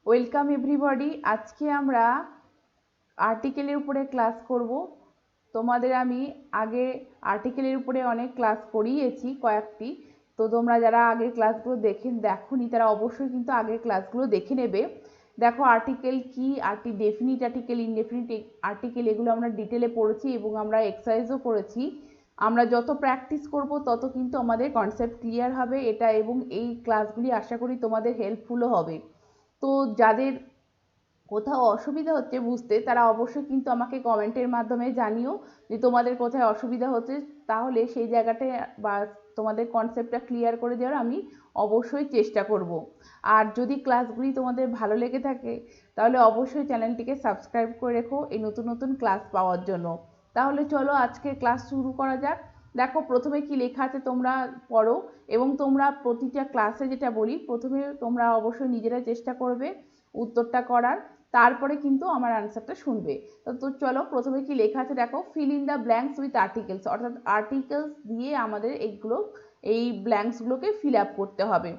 Welcome everybody. আজকে আমরা আর্টিকেলের উপরে ক্লাস করব। তোমাদের আমি আগে আর্টিকেলের উপরে অনেক ক্লাস করিয়েছি কয়েকটি, তো তোমরা যারা আগের ক্লাসগুলো দেখোনি তারা অবশ্যই কিন্তু আগের ক্লাসগুলো দেখে নেবে। দেখো আর্টিকেল কি, ডেফিনিট আর্টিকেল, ইনডেফিনিট আর্টিকেল, এগুলো আমরা ডিটেলে পড়েছি এবং আমরা এক্সারসাইজও করেছি। আমরা যত প্র্যাকটিস করব তত কিন্তু আমাদের কনসেপ্ট ক্লিয়ার হবে এটা, এবং এই ক্লাসগুলি আশা করি তোমাদের হেল্পফুলও হবে। তো যাদের কোথাও অসুবিধা হচ্ছে বুঝতে, তারা অবশ্যই কিন্তু আমাকে কমেন্টের মাধ্যমে জানিও যে তোমাদের কোথায় অসুবিধা হচ্ছে, তাহলে সেই জায়গাটায় বা তোমাদের কনসেপ্টটা ক্লিয়ার করে দেওয়ার আমি অবশ্যই চেষ্টা করব। আর যদি ক্লাসগুলি তোমাদের ভালো লেগে থাকে তাহলে অবশ্যই চ্যানেলটিকে সাবস্ক্রাইব করে রেখো এই নতুন নতুন ক্লাস পাওয়ার জন্য। তাহলে চলো আজকে ক্লাস শুরু করা যাক। দেখো প্রথমে কি লেখা আছে তোমরা পড়ো, এবং তোমরা প্রতিটা ক্লাসে যেটা বলি প্রথমে তোমরা অবশ্যই নিজেরা চেষ্টা করবে উত্তরটা করার, তারপরে কিন্তু আমার আনসারটা শুনবে। তো চলো প্রথমে কি লেখা আছে দেখো, fill in the blanks with articles, অর্থাৎ আর্টিকেলস দিয়ে আমাদের এই ব্ল্যাঙ্কসগুলোকে ফিল আপ করতে হবে।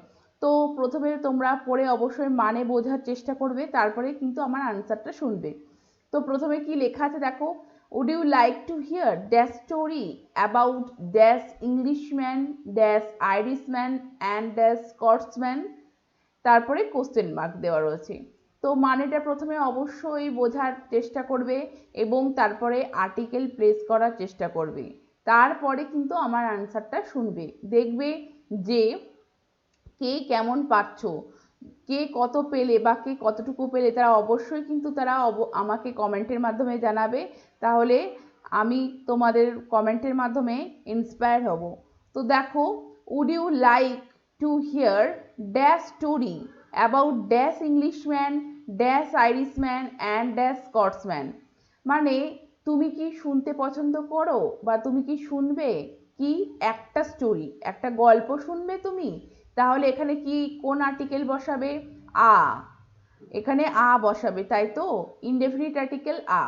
তো প্রথমে তোমরা পড়ে অবশ্যই মানে বোঝার চেষ্টা করবে, তারপরে কিন্তু আমার আনসারটা শুনবে। তো প্রথমে কি লেখা আছে দেখো, would you like to hear the story about this Englishman, this Irishman and the Scotsman? তারপরে কোশ্চেন মার্ক দেওয়া রয়েছে। তো মানেটা প্রথমে অবশ্যই বোঝার চেষ্টা করবে এবং তারপরে আর্টিকেল প্লেস করার চেষ্টা করবে, তারপরে কিন্তু আমার আনসারটা শুনবে। দেখবে যে কে কেমন পাচ্ছ, কে কত পেলে বা কে কতটুকু পেলে, তারা অবশ্যই কিন্তু আমাকে কমেন্টের মাধ্যমে জানাবে, তাহলে আমি তোমাদের কমেন্টের মাধ্যমে ইন্সপায়ার হব। তো দেখো, would you like to hear dash story about dash Englishman, dash Irishman and dash Scotsman. মানে তুমি কি শুনতে পছন্দ করো বা তুমি কি শুনবে কি একটা স্টোরি, একটা গল্প শুনবে তুমি, তাহলে এখানে কি কোন আর্টিকেল বসাবে? আ, এখানে আ বসাবে, তাই তো? Indefinite article a.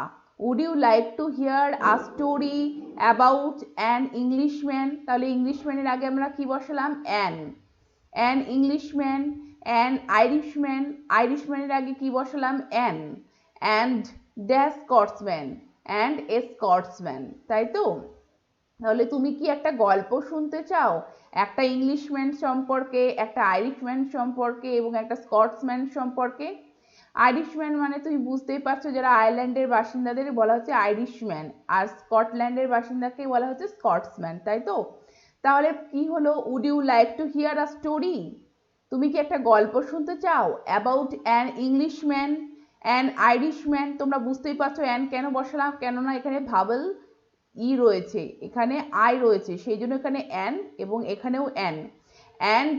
Would you like to hear a story about an Englishman, তাহলে ইংলিশম্যানের আগে আমরা কি বসালাম? অ্যান ইংলিশম্যান, অ্যান আইরিশম্যান, আইরিশম্যানের আগে কি বসালাম? And the Scotsman, and a Scotsman, তাই তো? তাহলে তুমি কি একটা গল্প শুনতে চাও একটা ইংলিশম্যান সম্পর্কে, একটা আইরিশম্যান সম্পর্কে এবং একটা স্কটসম্যান সম্পর্কে? আইরিশম্যান মানে তুমি বুঝতেই পারছো, যারা আয়ারল্যান্ডের বাসিন্দাদের বলা হচ্ছে আইরিশম্যান, আর স্কটল্যান্ডের বাসিন্দাকে বলা হচ্ছে স্কটসম্যান, তাই তো? তাহলে কি হলো, would you like to hear a story, তুমি কি একটা গল্প শুনতে চাও about an Englishman an Irishman. তোমরা বুঝতেই পারছো অ্যান কেন বসালাম, কেননা এখানে ভাবেল ই রয়েছে, এখানে আই রয়েছে, সেই জন্য এখানে অ্যান এবং এখানেও অ্যান। অ্যান্ড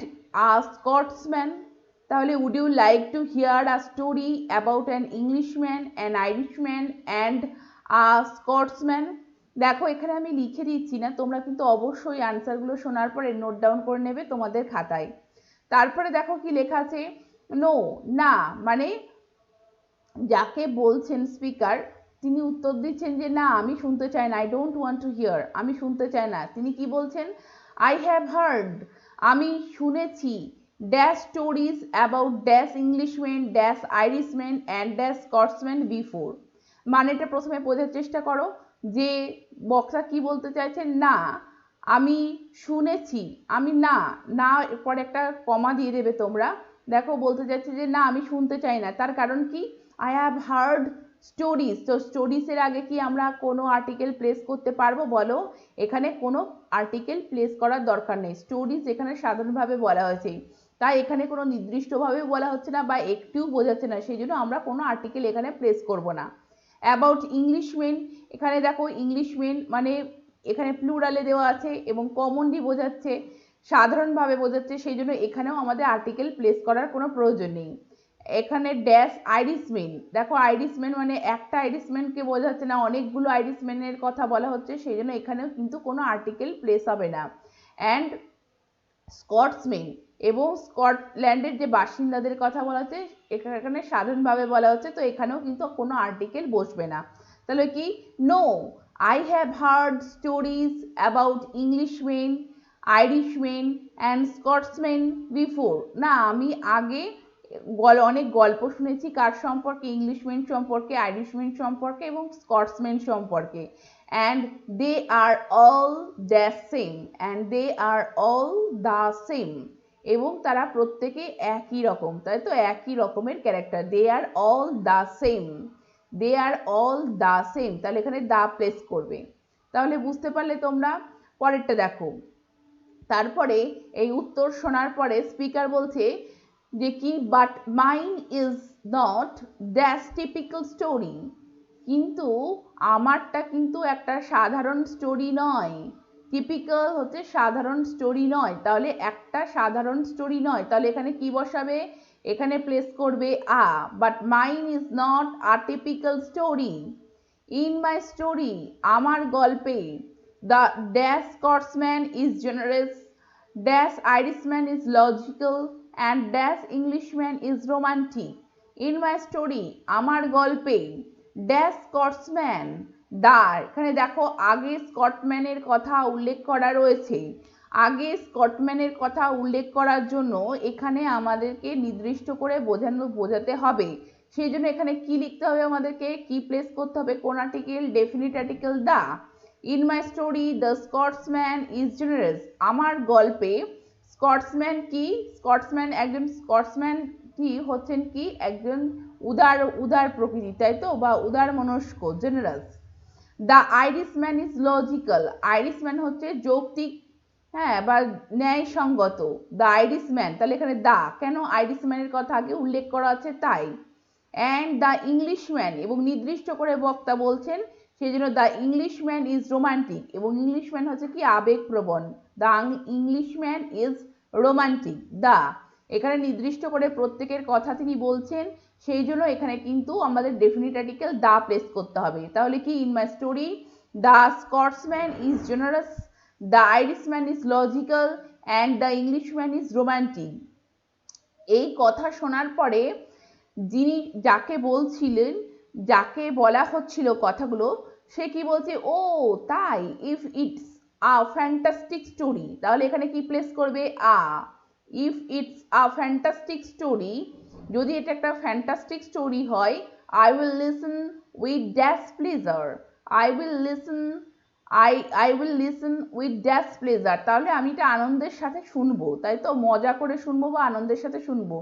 আ স্কটসম্যান, তাহলে would you like to hear a story about an Englishman, an Irishman and a Scotsman. দেখো এখানে আমি লিখে দিচ্ছি না, তোমরা কিন্তু অবশ্যই আনসারগুলো শোনার পরে নোট ডাউন করে নেবে তোমাদের খাতায়। তারপরে দেখো কি লেখা আছে, নো, না, মানে যাকে বলছেন স্পিকার, তিনি উত্তর দিচ্ছেন যে না আমি শুনতে চাই না, I don't want to here, আমি শুনতে চাই না। তিনি কি বলছেন? আই হ্যাভ হার্ড, আমি শুনেছি, dash stories about dash Englishman, dash Irishman and dash Scotsman before. মানেটা প্রথমে বোঝার চেষ্টা করো যে বক্তা কি বলতে চাইছেন। না আমি শুনেছি, আমি না, না পরে একটা কমা দিয়ে দেবে তোমরা। দেখো বলতে চাইছে যে না আমি শুনতে চাই না, তার কারণ কি? আই হ্যাভ হার্ড স্টোরিজ, তো স্টোরিজের আগে কি আমরা কোনো আর্টিকেল প্লেস করতে পারবো বলো? এখানে কোনো আর্টিকেল প্লেস করার দরকার নেই, স্টোরিজ এখানে সাধারণভাবে বলা হয়েছে, তাই এখানে কোনো নির্দিষ্টভাবে বলা হচ্ছে না বা একটুও বোঝাচ্ছে না, সেই জন্য আমরা কোনো আর্টিকেল এখানে প্লেস করব না। অ্যাবাউট ইংলিশম্যান, এখানে দেখো ইংলিশম্যান মানে এখানে প্লুরালে দেওয়া আছে এবং কমনলি বোঝাচ্ছে, সাধারণভাবে বোঝাচ্ছে, সেই জন্য এখানেও আমাদের আর্টিকেল প্লেস করার কোনো প্রয়োজন নেই। এখানে ড্যাশ আইরিশম্যান, দেখো আইরিশম্যান মানে একটা আইরিশম্যানকে বোঝাচ্ছে না, অনেকগুলো আইরিশম্যানের কথা বলা হচ্ছে, সেই জন্য এখানেও কিন্তু কোনো আর্টিকেল প্লেস হবে না। অ্যান্ড স্কটসম্যান, এবং স্কটল্যান্ডের যে বাসিন্দাদের কথা বলা হচ্ছে, এখানে সাধারণভাবে বলা হচ্ছে, তো এখানেও কিন্তু কোনো আর্টিকেল বসবে না। তাহলে কি? No, I have heard stories about Englishman, Irishman and Scotsman before, না আমি আগে অনেক গল্প শুনেছি কার সম্পর্কে, ইংলিশম্যান সম্পর্কে, আইরিশম্যান সম্পর্কে এবং স্কটসম্যান সম্পর্কে। And they are all the same, and they are all the same, এবং তারা প্রত্যেকে একই রকম, তাই তো একই রকমের character. They are all the same, they are all the same, তাহলে এখানে দা প্লেস করবে। তাহলে বুঝতে পারলে তোমরা। পরেরটা দেখো, তারপরে এই উত্তর শোনার পরে স্পিকার বলছে যে কি, but mine is not that typical story, কিন্তু আমারটা কিন্তু একটা সাধারণ স্টোরি নয়। টিপিক্যাল হচ্ছে সাধারণ স্টোরি নয়, তাহলে একটা সাধারণ স্টোরি নয়, তাহলে এখানে কি বসাবে, এখানে প্লেস করবে a. But mine is not a typical story, in my story, আমার গল্পে, the dash Scotsman is generous, dash Irishman is logical, and dash Englishman is romantic. In my story, আমার গল্পে, ড্যাশ স্কটসম্যান, দা, এখানে দেখো আগে স্কটম্যানের কথা উল্লেখ করা রয়েছে। আগে স্কটম্যানের কথা উল্লেখ করার জন্য এখানে আমাদেরকে নির্দিষ্ট করে বোঝাতে হবে। সেই জন্য এখানে কি লিখতে হবে, আমাদেরকে কি প্লেস করতে হবে, কোন article, definite article the. In my story the Scotsman is generous, আমার গল্পে স্কটসম্যান কি, স্কটসম্যান একজন, স্কটসম্যান কি হচ্ছেন কি একজন উদার প্রকৃতি, তাই তো, বা উদার মনস্ক, generous. The Irishman is logical, Irishman হচ্ছে যৌক্তিক, হ্যাঁ, বা ন্যায়সঙ্গত। দ্য আইরিশম্যান, তাহলে এখানে দা কেন, আইরিশম্যানের কথা আগে উল্লেখ করা আছে তাই। অ্যান্ড দ্য ইংলিশম্যান, এবং নির্দিষ্ট করে বক্তা বলছেন, সেই জন্য দ্য ইংলিশম্যান ইজ রোমান্টিক, এবং ইংলিশম্যান হচ্ছে কি আবেগপ্রবণ। দ্য ইংলিশম্যান ইজ রোমান্টিক, দা, এখানে নির্দিষ্ট করে প্রত্যেকের কথা তিনি বলছেন, সেই জন্য এখানে কিন্তু আমাদের ডেফিনিট আর্টিকেল দা প্লেস করতে হবে। তাহলে কি, in my story the Scotsman is generous, the Irishman is logical, and the Englishman is romantic. এই কথা শোনার পরে যিনি, যাকে বলছিলেন, যাকে বলা হচ্ছিল কথাগুলো, সে কি বলছে, ও তাই, if it's a fantastic story, তাহলে এখানে কি প্লেস করবে, a. If it's a fantastic story, যদি এটা একটা ফ্যান্টাস্টিক স্টোরি হয়, I will listen with dash pleasure, I will listen, I will listen with dash pleasure, তাহলে আমি এটা আনন্দের সাথে শুনবো, তাই তো, মজা করে শুনবো বা আনন্দের সাথে শুনবো।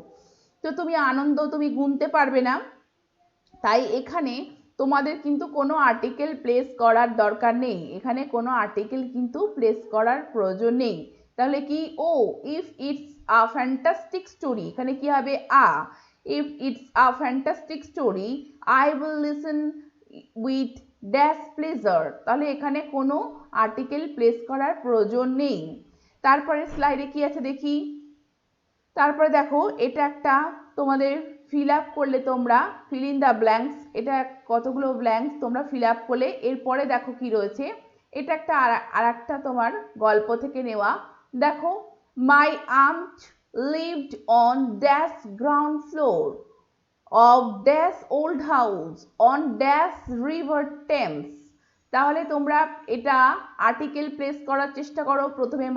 তো তুমি আনন্দ তুমি গুনতে পারবে না, তাই এখানে তোমাদের কিন্তু কোনো আর্টিকেল প্লেস করার দরকার নেই, এখানে কোনো আর্টিকেল কিন্তু প্লেস করার প্রয়োজন নেই। তাহলে কি, ও if it's a fantastic story, এখানে কি হবে, a. If it's a fantastic story I will listen with dash pleasure, তাহলে এখানে কোনো আর্টিকেল প্লেস করার প্রয়োজন নেই। তারপরে স্লাইডে কি আছে দেখি। তারপরে দেখো, এটা একটা তোমাদের ফিল আপ করলে তোমরা, ফিল ইন দ্য ব্ল্যাঙ্কস, এটা কতগুলো ব্ল্যাঙ্কস তোমরা ফিল আপ করলে, এরপরে দেখো কি রয়েছে। এটা একটা আর একটা তোমার গল্প থেকে নেওয়া। দেখো, my aunt lived on dash ground floor of dash old house on dash river Thames. তাহলে তোমরা এটা আর্টিকেল প্লেস করার চেষ্টা করো, প্রথমে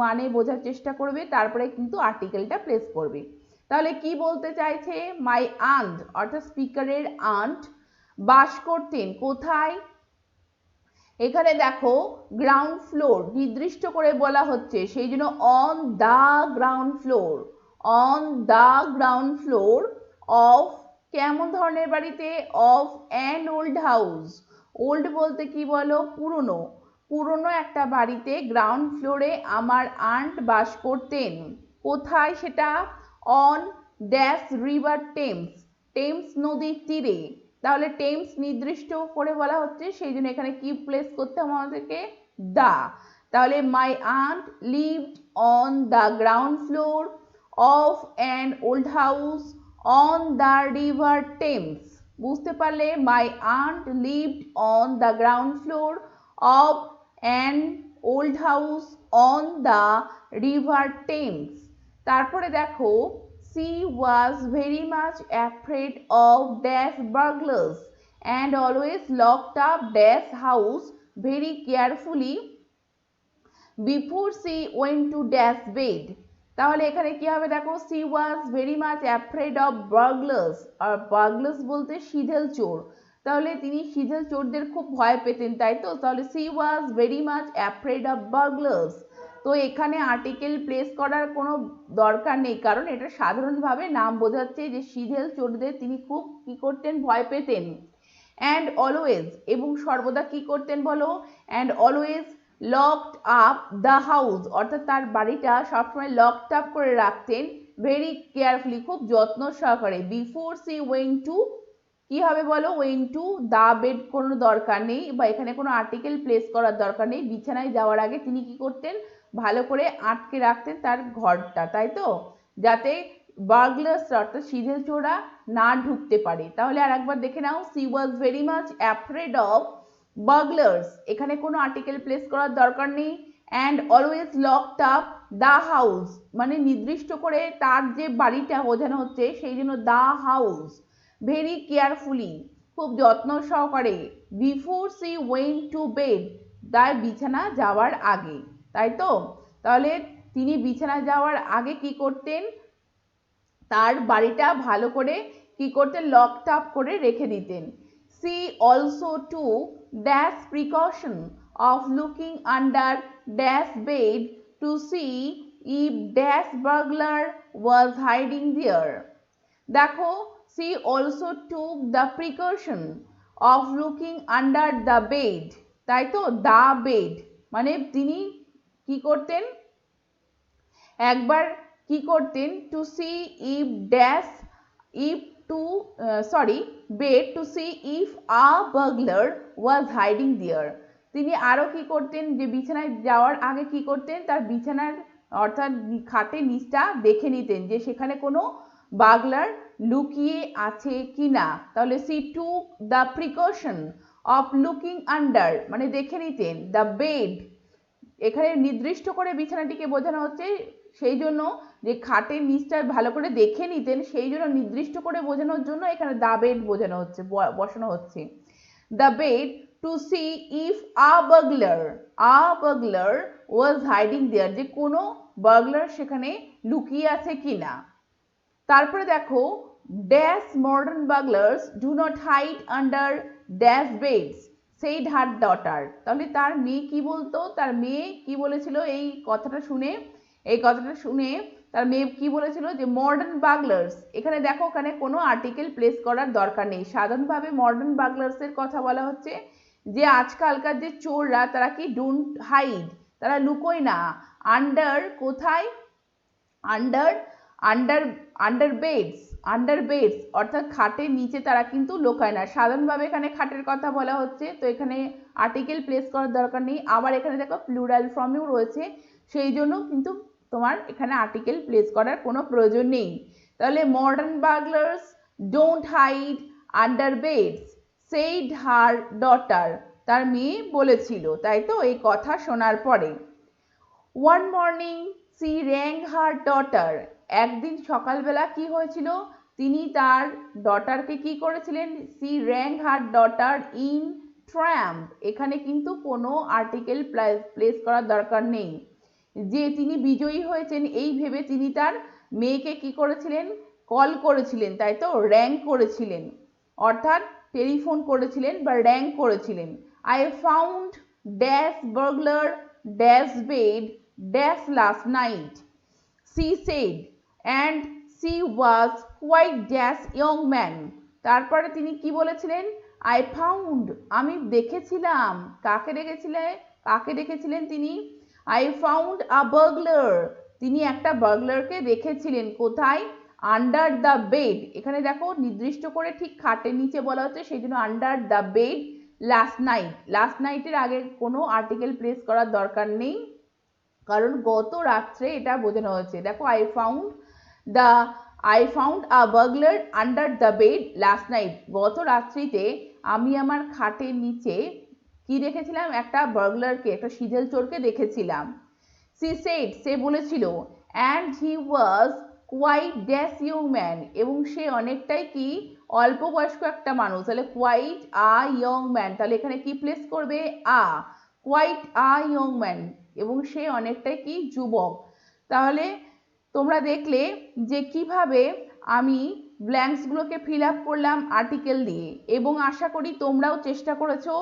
মানে বোঝার চেষ্টা করবে, তারপরে কিন্তু আর্টিকেলটা প্লেস করবে। তাহলে কি বলতে চাইছে, মাই আন্ট, অর্থাৎ স্পিকারের আন্ট বাস করতেন কোথায়, এখানে দেখো গ্রাউন্ড ফ্লোর নির্দিষ্ট করে বলা হচ্ছে, সেই জন্য on the ground floor, on the ground floor of, কেমন ধরনের বাড়িতে, of an old house, old বলতে কি বলো, পুরনো, পুরনো একটা বাড়িতে গ্রাউন্ড ফ্লোরে আমার আন্ট বাস করতেন। কোথায় সেটা, on dash river Thames, Thames নদীর তীরে, তাহলে টেমস নির্দিষ্ট করে বলা হচ্ছে, সেই জন্য এখানে কি প্লেস করতে হবে আমাদেরকে, দা। তাহলে my aunt lived on the ground floor of an old house on the river Thames. বুঝতে পারলে, my aunt lived on the ground floor of an old house on the river Thames. তারপরে দেখো, she was very much afraid of dash burglars and always locked up dash house very carefully before she went to dash bed. তাহলে এখানে কি হবে দেখো, she was very much afraid of burglars, আর burglars বলতে সিধেল চোর, তাহলে তিনি সিধেল চোরদের খুব ভয় পেতেন, তাই তো? তাহলে she was very much afraid of burglars. তো এখানে আর্টিকেল প্লেস করার কোনো দরকার নেই, কারণ এটা সাধারণভাবে নাম বোঝাচ্ছে যে সিধেল চোরদের তিনি খুব কি করতেন, ভয় পেতেন। অ্যান্ড অলওয়েজ, এবং সর্বদা কি করতেন বলো, and always locked up the house, অর্থাৎ তার বাড়িটা সবসময় লকড আপ করে রাখতেন, ভেরি কেয়ারফুলি, খুব যত্ন সহকারে, বিফোর সি ওয়েন্ট টু, কি হবে বলো, ওয়েন্ট টু দা বেড, কোনো দরকার নেই বা এখানে কোনো আর্টিকেল প্লেস করার দরকার নেই, বিছানায় যাওয়ার আগে তিনি কি করতেন, ভালো করে আটকে রাখতেন তার ঘরটা, তাই তো, যাতে বার্গলার্স অর্থাৎ সিধেল চোরা না ঢুকতে পারে। তাহলে আর একবার দেখে নাও, she was very much afraid of burglars, এখানে কোনো আর্টিকেল প্লেস করার দরকার নেই। And always locked up the house, মানে নির্দিষ্ট করে তার যে বাড়িটা বোঝানো হচ্ছে সেই জন্য দ্য হাউস, ভেরি কেয়ারফুলি, খুব যত্ন সহকারে, before she went to bed, তার বিছানা যাওয়ার আগে, তাই তো? তাহলে তিনি বিছানা যাওয়ার আগে কি করতেন, তার বাড়িটা ভালো করে কি করতেন, লকড আপ করে রেখে দিতেন। She also to dash precaution of looking under dash bed to see if dash burglar was hiding there. দেখো, she also took the precaution of looking under the bed, তাই তো, দ্য বেড মানে তিনি কি করতেন, একবার কি করতেন, to see if dash, if to sorry bed to see if a burglar was hiding there, তিনি আরো কি করতেন, যে বিছানায় যাওয়ার আগে কি করতেন, তার বিছানার অর্থাৎ খাটের নিচটা দেখে নিতেন যে সেখানে কোনো বার্গলার লুকিয়ে আছে কিনা। তাহলে C took the precaution of looking under মানে দেখে নিতেন, দ্য বেড, এখানে নির্দিষ্ট করে বিছানাটিকে বোঝানো হচ্ছে, সেই জন্য যে খাটের নিচটা ভালো করে দেখে নিতেন সেই জন্য নির্দিষ্ট করে বোঝানোর জন্য এখানে দ্য বেড বোঝানো হচ্ছে, বসানো হচ্ছে, the bed to see if a burglar was hiding there, যে কোনো বার্গলার সেখানে লুকিয়ে আছে কিনা। তারপরে দেখো, dash modern burglars do not hide under dash beds said her daughter, তাহলে তার মেয়ে কি বলতো, তার মেয়ে কি বলেছিল, এই কথাটা শুনে তার মেয়ে কি বলেছিল, যে মডার্ন বার্গলার্স, এখানে দেখো ওখানে কোনো আর্টিকেল প্লেস করার দরকার নেই, সাধারণভাবে মডার্ন বার্গলার্সের কথা বলা হচ্ছে, যে আজকালকার যে চোররা তারা কি ডোন্ট হাইড, তারা লুকোয় না, আন্ডার, কোথায়, আন্ডার আন্ডার আন্ডার বেডস অর্থাৎ খাটের নিচে তারা কিন্তু লুকায় না, সাধারণভাবে এখানে খাটের কথা বলা হচ্ছে, তো এখানে আর্টিকেল প্লেস করার দরকার নেই। আবার এখানে দেখো প্লুরাল ফর্মেও রয়েছে, সেই জন্য কিন্তু তোমার এখানে আর্টিকেল প্লেস করার কোনো প্রয়োজন নেই। তাহলে modern burglars don't hide under beds said her daughter, তার মেয়ে বলেছিল, তাই তো, এই কথা শোনার পরে। One morning she rang her daughter, একদিন সকালবেলা কি হয়েছিল, তিনি তার ডটারকে কি করেছিলেন, she rang her daughter in triumph, এখানে কিন্তু কোনো আর্টিকেল প্লেস করার দরকার নেই, যে তিনি বিজয়ী হয়েছেন এই ভেবে তিনি তার মেয়েকে কি করেছিলেন, কল করেছিলেন, তাই তো, র্যাং করেছিলেন, অর্থাৎ টেলিফোন করেছিলেন বা র্যাং করেছিলেন। I found dash burglar dash bed dash last night, she said, and she was quite dash young man, তারপরে তিনি কি বলেছিলেন, আই ফাউন্ড, আমি দেখেছিলাম, কাকে দেখেছিলেন তিনি, আই ফাউন্ড আ বার্গলার, তিনি একটা বার্গলারকে দেখেছিলেন, কোথায়, আন্ডার দ্য বেড, এখানে দেখো নির্দিষ্ট করে ঠিক খাটের নিচে বলা হচ্ছে, সেই জন্য আন্ডার দ্য বেড লাস্ট নাইটের আগে কোনো আর্টিকেল প্লেস করার দরকার নেই, কারণ গত রাত্রে এটা বোঝানো হয়েছে। দেখো, I found a burglar under the bed last night, গত রাত্রিতে আমি আমার খাটের নিচে কি দেখেছিলাম, একটা বার্গলারকে, একটা সিধেল চোরকে দেখেছিলাম। সি সেড, সে বলেছিল, and he was quite dash young man, এবং সে অনেকটাই কি অল্প বয়স্ক একটা মানুষ, তাহলে কোয়াইট আ ইয়ং ম্যান, তাহলে এখানে কি প্লেস করবে, কোয়াইট আ ইয়ং ম্যান, এবং সে অনেকটাই কি যুবক, তাহলে তোমরা দেখলে যে কিভাবে আমি ব্ল্যাঙ্কসগুলোকে ফিল আপ করলাম আর্টিকেল দিয়ে, এবং আশা করি তোমরাও চেষ্টা করেছো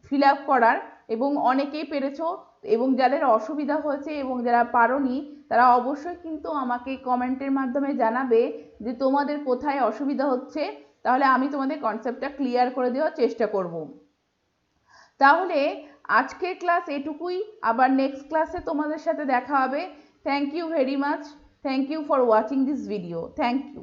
ফিল আপ করার এবং অনেকেই পেরেছো। এবং যাদের অসুবিধা হয়েছে এবং যারা পারোনি তারা অবশ্যই কিন্তু আমাকে কমেন্টের মাধ্যমে জানাবে যে তোমাদের কোথায় অসুবিধা হচ্ছে, তাহলে আমি তোমাদের কনসেপ্টটা ক্লিয়ার করে দেওয়ার চেষ্টা করব। তাহলে আজকের ক্লাস এটুকুই, আবার নেক্সট ক্লাসে তোমাদের সাথে দেখা হবে। Thank you very much, thank you for watching this video, thank you.